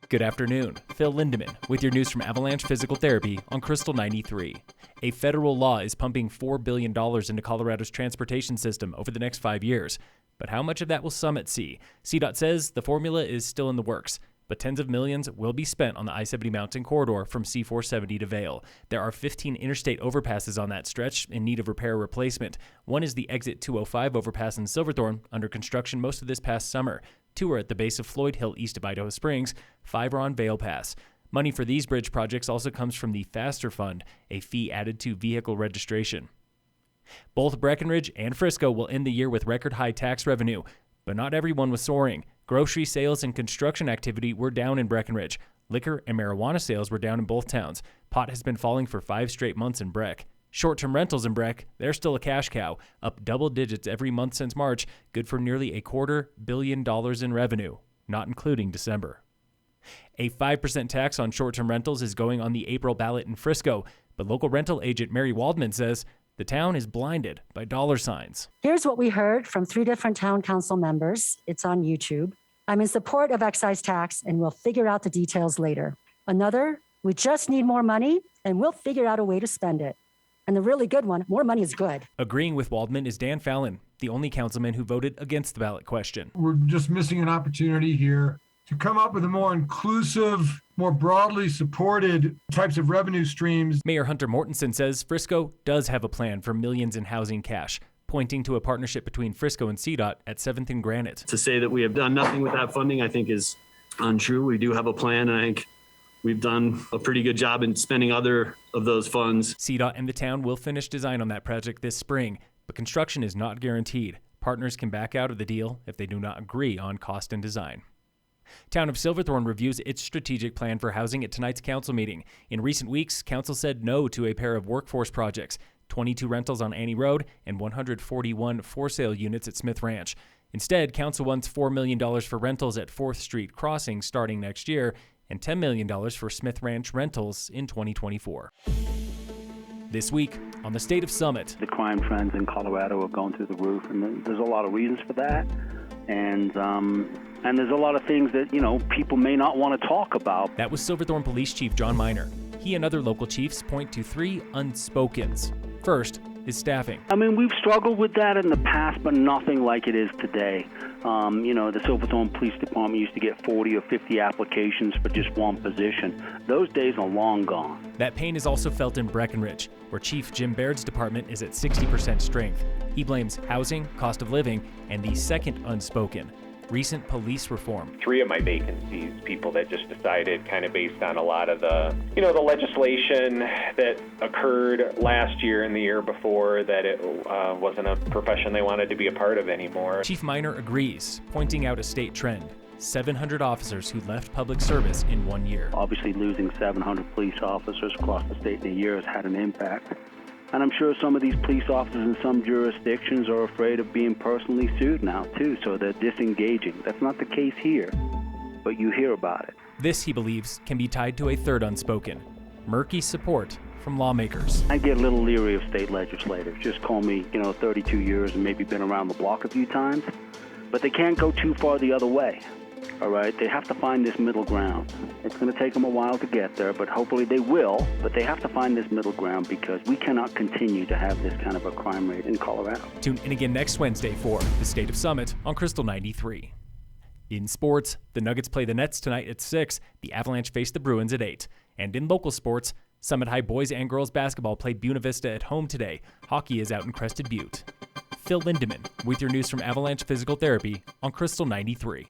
Good afternoon. Phil Lindemann with your news from Avalanche Physical Therapy on Krystal 93. A federal law is pumping $4 billion into Colorado's transportation system over the next 5 years. But how much of that will Summit see? CDOT says the formula is still in the works, but tens of millions will be spent on the I-70 Mountain corridor from C-470 to Vail. There are 15 interstate overpasses on that stretch in need of repair or replacement. One is the Exit 205 overpass in Silverthorne, under construction most of this past summer. 2 are at the base of Floyd Hill east of Idaho Springs. 5 are on Vail Pass. Money for these bridge projects also comes from the Faster Fund, a fee added to vehicle registration. Both Breck and Frisco will end the year with record high tax revenue, but not everyone was soaring. Grocery sales and construction activity were down in Breckenridge. Liquor and marijuana sales were down in both towns. Pot has been falling for 5 straight months in Breck. Short-term rentals in Breck, they're still a cash cow, up double digits every month since March, good for nearly $250 million in revenue, not including December. A 5% tax on short-term rentals is going on the April ballot in Frisco, but local rental agent Mary Waldman says the town is blinded by dollar signs. Here's what we heard from 3 different town council members. It's on YouTube. I'm in support of excise tax and we'll figure out the details later. Another, we just need more money and we'll figure out a way to spend it. And the really good one, more money is good. Agreeing with Waldman is Dan Fallon, the only councilman who voted against the ballot question. We're just missing an opportunity here to come up with a more inclusive, more broadly supported types of revenue streams. Mayor Hunter Mortenson says Frisco does have a plan for millions in housing cash, pointing to a partnership between Frisco and CDOT at 7th and Granite. To say that we have done nothing with that funding, I think is untrue. We do have a plan, and I think we've done a pretty good job in spending other of those funds. CDOT and the town will finish design on that project this spring, but construction is not guaranteed. Partners can back out of the deal if they do not agree on cost and design. Town of Silverthorne reviews its strategic plan for housing at tonight's council meeting. In recent weeks, council said no to a pair of workforce projects, 22 rentals on Annie Road and 141 for-sale units at Smith Ranch. Instead, council wants $4 million for rentals at 4th Street Crossing starting next year and $10 million for Smith Ranch rentals in 2024. This week, on the State of Summit. The crime trends in Colorado are going through the roof, and there's a lot of reasons for that. And there's a lot of things that, people may not want to talk about. That was Silverthorne Police Chief John Miner. He and other local chiefs point to 3 unspokens. First is staffing. We've struggled with that in the past, but nothing like it is today. The Silverthorne Police Department used to get 40 or 50 applications for just one position. Those days are long gone. That pain is also felt in Breckenridge, where Chief Jim Baird's department is at 60% strength. He blames housing, cost of living, and the second unspoken, recent police reform. 3 of my vacancies, people that just decided, kind of based on a lot of the legislation that occurred last year and the year before, that it wasn't a profession they wanted to be a part of anymore. Chief Miner agrees, pointing out a state trend. 700 officers who left public service in 1 year. Obviously, losing 700 police officers across the state in a year has had an impact. And I'm sure some of these police officers in some jurisdictions are afraid of being personally sued now, too, so they're disengaging. That's not the case here, but you hear about it. This, he believes, can be tied to a third unspoken, murky support from lawmakers. I get a little leery of state legislators. Just call me, 32 years and maybe been around the block a few times, but they can't go too far the other way. All right, they have to find this middle ground. It's going to take them a while to get there, but hopefully they will. But they have to find this middle ground because we cannot continue to have this kind of a crime rate in Colorado. Tune in again next Wednesday for the State of Summit on Krystal 93. In sports, the Nuggets play the Nets tonight at 6. The Avalanche face the Bruins at 8. And in local sports, Summit High boys and girls basketball played Buena Vista at home today. Hockey is out in Crested Butte. Phil Lindemann with your news from Avalanche Physical Therapy on Krystal 93.